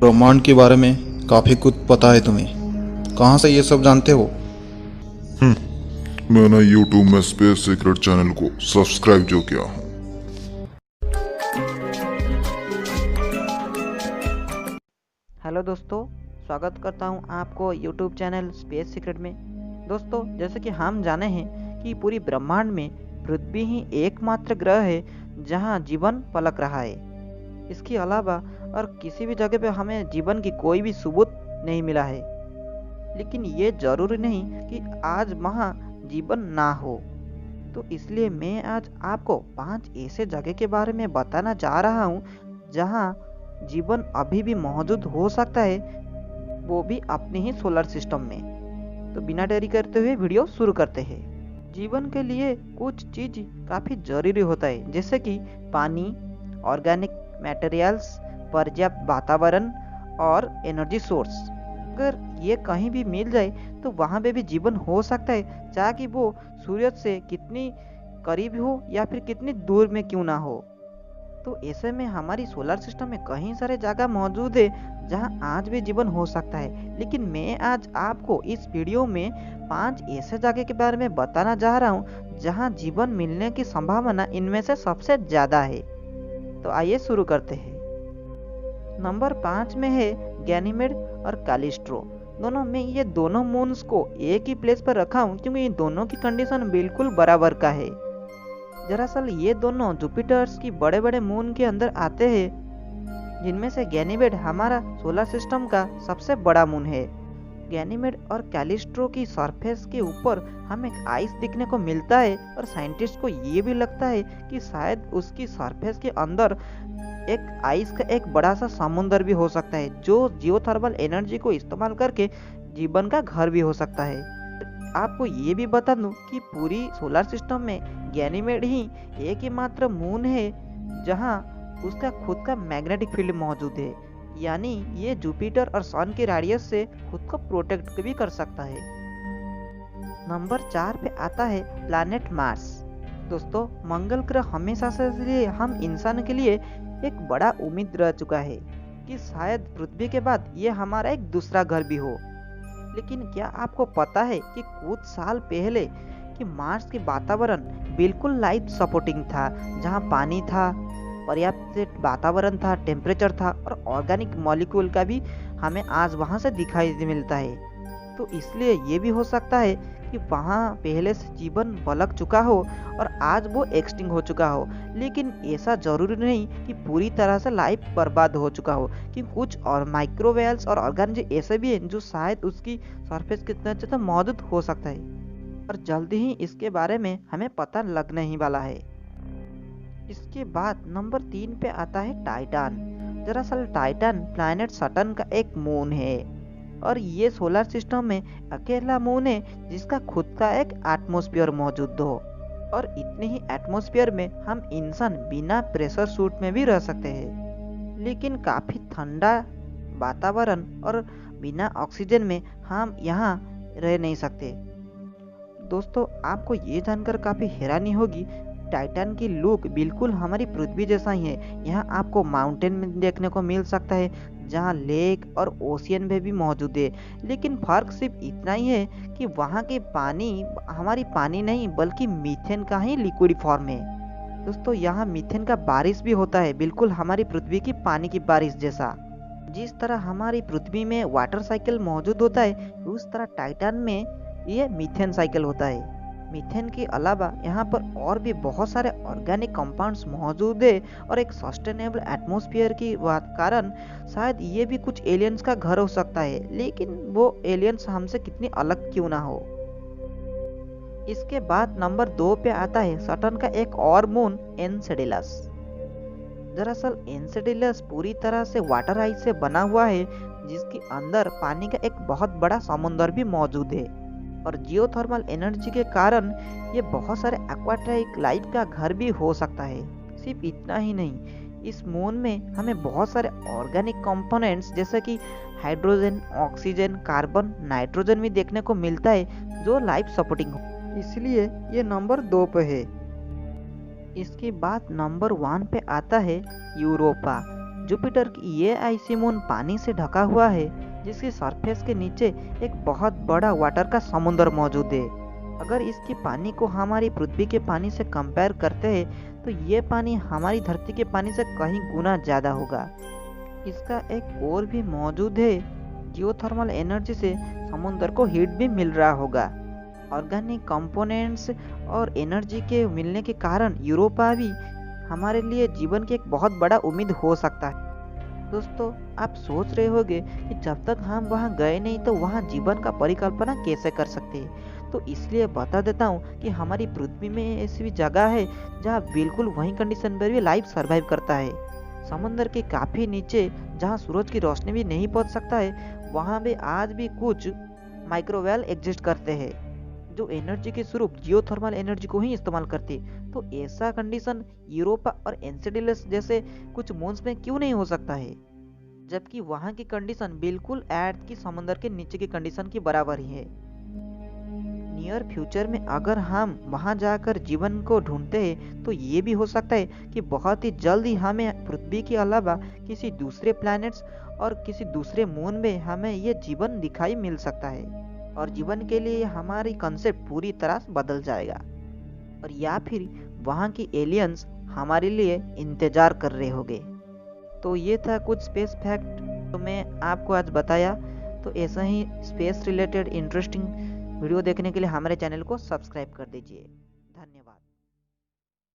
ब्रह्मांड के बारे में काफ़ी कुछ पता है तुम्हें। कहाँ से ये सब जानते हो? मैंने यूट्यूब में स्पेस सीक्रेट चैनल को सब्सक्राइब जो किया हूँ। हेलो दोस्तों, स्वागत करता हूं आपको यूट्यूब चैनल स्पेस सीक्रेट में। दोस्तों, जैसे कि हम जाने हैं कि पूरी ब्रह्मांड में पृथ्वी ही एकमात्र ग्रह है जहां जीवन पलक रहा है। इसके अलावा और किसी भी जगह पे हमें जीवन की कोई भी सबूत नहीं मिला है। लेकिन ये जरूरी नहीं कि आज वहाँ जीवन ना हो। तो इसलिए मैं आज आपको 5 ऐसे जगह के बारे में बताना चाह रहा हूँ जहाँ जीवन अभी भी मौजूद हो सकता है, वो भी अपने ही सोलर सिस्टम में। तो बिना देरी करते हुए वीडियो शुरू करते हैं। जीवन के लिए कुछ चीज काफ़ी जरूरी होता है, जैसे कि पानी, ऑर्गेनिक मटेरियल्स, पर्याप्त वातावरण और एनर्जी सोर्स। अगर ये कहीं भी मिल जाए तो वहाँ पे भी जीवन हो सकता है, चाहे वो सूर्य से कितनी करीब हो या फिर कितनी दूर में क्यों ना हो। तो ऐसे में हमारी सोलर सिस्टम में कई सारे जगह मौजूद है जहां आज भी जीवन हो सकता है। लेकिन मैं आज आपको इस वीडियो में 5 ऐसे जगह के बारे में बताना चाह रहा हूं जहां जीवन मिलने की संभावना इनमें से सबसे ज्यादा है। तो आइए शुरू करते हैं। नंबर 5 में है गैनीमेड और कैलिस्ट्रो। दोनों में ये दोनों मून्स को एक ही प्लेस पर रखा हूँ क्योंकि इन दोनों की कंडीशन बिल्कुल बराबर का है। दरअसल ये दोनों जुपिटर्स की बड़े बड़े मून के अंदर आते हैं, जिनमें से गैनीमेड हमारा सोलर सिस्टम का सबसे बड़ा मून है। गैनीमेड और कैलिस्ट्रो की सरफेस के ऊपर हमें आइस दिखने को मिलता है और साइंटिस्ट को ये भी लगता है कि शायद उसकी सरफेस के अंदर एक आइस का एक बड़ा सा समुंदर भी हो सकता है, जो जियोथर्मल एनर्जी को इस्तेमाल करके जीवन का घर भी हो सकता है। आपको ये भी बता दूं कि पूरी सोलर सिस्टम में गैनीमेड ही एक ही मात्र मून है जहां उसका खुद का मैग्नेटिक फील्ड मौजूद है, यानी ये जुपिटर और सन के रेडियस से खुद को प्रोटेक्ट भी कर सकता है। नंबर 4 पे आता है प्लैनेट मार्स। दोस्तों, मंगल ग्रह हमेशा से लिए हम इंसान के लिए एक बड़ा उम्मीद रह चुका है कि शायद पृथ्वी के बाद ये हमारा एक दूसरा घर भी हो। लेकिन क्या आपको पता है कि कुछ साल पहले कि मार्स की वातावरण बिल्कुल लाइफ सपोर्टिंग था, जहां पानी था, पर्याप्त वातावरण था, टेम्परेचर था और ऑर्गेनिक मॉलिक्यूल का भी हमें आज वहां से दिखाई मिलता है। तो इसलिए ये भी हो सकता है कि वहाँ पहले से जीवन पलक चुका हो और आज वो एक्सटिंग हो चुका हो। लेकिन ऐसा जरूरी नहीं कि पूरी तरह से लाइफ बर्बाद हो चुका हो, कि कुछ और माइक्रोवेल्स और ऑर्गेनिज्म ऐसे भी हैं जो शायद उसकी सरफेस के नीचे तो मौजूद हो सकता है, और जल्दी ही इसके बारे में हमें पता लगने ही वाला है। इसके बाद नंबर 3 पे आता है टाइटन। दरअसल टाइटन प्लैनेट सटर्न का एक मून है और ये सोलर सिस्टम में अकेला मून है जिसका खुद का एक एटमॉस्फेयर मौजूद हो, और इतने ही एटमॉस्फेयर में हम इंसान बिना प्रेशर सूट में भी रह सकते हैं। लेकिन काफ़ी ठंडा वातावरण और बिना ऑक्सीजन में हम यहाँ रह नहीं सकते। दोस्तों, आपको ये जानकर काफ़ी हैरानी होगी, टाइटन की लुक बिल्कुल हमारी पृथ्वी जैसा ही है। यहाँ आपको माउंटेन में देखने को मिल सकता है, जहाँ लेक और ओशियन में भी मौजूद है। लेकिन फर्क सिर्फ इतना ही है कि वहाँ के पानी हमारी पानी नहीं बल्कि मीथेन का ही लिक्विड फॉर्म है। दोस्तों, यहाँ मीथेन का बारिश भी होता है, बिल्कुल हमारी पृथ्वी की पानी की बारिश जैसा। जिस तरह हमारी पृथ्वी में वाटर साइकिल मौजूद होता है, उस तरह टाइटन में ये मीथेन साइकिल होता है। मीथेन के अलावा यहाँ पर और भी बहुत सारे ऑर्गेनिक कंपाउंड्स मौजूद है, और एक सस्टेनेबल एटमॉस्फेयर की कारण शायद ये भी कुछ एलियंस का घर हो सकता है। लेकिन वो एलियंस हमसे कितनी अलग क्यों ना हो। इसके बाद नंबर 2 पे आता है सटर्न का एक और मून एनसेडेलस। दरअसल एनसेडेलस पूरी तरह से वाटर आइस से बना हुआ है, जिसके अंदर पानी का एक बहुत बड़ा समुद्र भी मौजूद है, और जियोथर्मल एनर्जी के कारण ये बहुत सारे एक्वाटिक लाइफ का घर भी हो सकता है। सिर्फ इतना ही नहीं, इस मून में हमें बहुत सारे ऑर्गेनिक कंपोनेंट्स जैसे कि हाइड्रोजन, ऑक्सीजन, कार्बन, नाइट्रोजन भी देखने को मिलता है, जो लाइफ सपोर्टिंग हो। इसलिए ये नंबर 2 पे है। इसके बाद नंबर 1 पे आता है यूरोपा। जुपिटर की ये आइसी मून पानी से ढका हुआ है, जिसकी सरफेस के नीचे एक बहुत बड़ा वाटर का समुद्र मौजूद है। अगर इसकी पानी को हमारी पृथ्वी के पानी से कंपेयर करते हैं तो ये पानी हमारी धरती के पानी से कहीं गुना ज़्यादा होगा। इसका एक और भी मौजूद है, जियोथर्मल एनर्जी से समुद्र को हीट भी मिल रहा होगा। ऑर्गेनिक कंपोनेंट्स और एनर्जी के मिलने के कारण यूरोपा भी हमारे लिए जीवन की एक बहुत बड़ा उम्मीद हो सकता है। दोस्तों, आप सोच रहे होंगे कि जब तक हम वहाँ गए नहीं तो वहाँ जीवन का परिकल्पना कैसे कर सकते हैं। तो इसलिए बता देता हूँ कि हमारी पृथ्वी में ऐसी भी जगह है जहाँ बिल्कुल वही कंडीशन पर भी लाइफ सर्वाइव करता है। समुद्र के काफ़ी नीचे जहाँ सूरज की रोशनी भी नहीं पहुँच सकता है, वहाँ भी आज भी कुछ माइक्रोवेव एग्जिस्ट करते हैं जो एनर्जी के स्वरूप जियोथर्मल एनर्जी को ही इस्तेमाल करती है। तो ऐसा कंडीशन यूरोपा और एनसेडिलस जैसे कुछ मून्स में क्यों नहीं हो सकता है, जबकि वहाँ की कंडीशन बिल्कुल अर्थ की समुद्र के नीचे की कंडीशन की बराबर ही है। नियर फ्यूचर में अगर हम वहाँ जाकर जीवन को ढूंढते हैं तो ये भी हो सकता है कि बहुत ही जल्द ही हमें पृथ्वी के अलावा किसी दूसरे प्लैनेट्स और किसी दूसरे मून में हमें ये जीवन दिखाई मिल सकता है, और जीवन के लिए हमारी कंसेप्ट पूरी तरह से बदल जाएगा, और या फिर वहाँ की एलियंस हमारे लिए इंतजार कर रहे होंगे। तो ये था कुछ स्पेस फैक्ट तो मैं आपको आज बताया। तो ऐसा ही स्पेस रिलेटेड इंटरेस्टिंग वीडियो देखने के लिए हमारे चैनल को सब्सक्राइब कर दीजिए।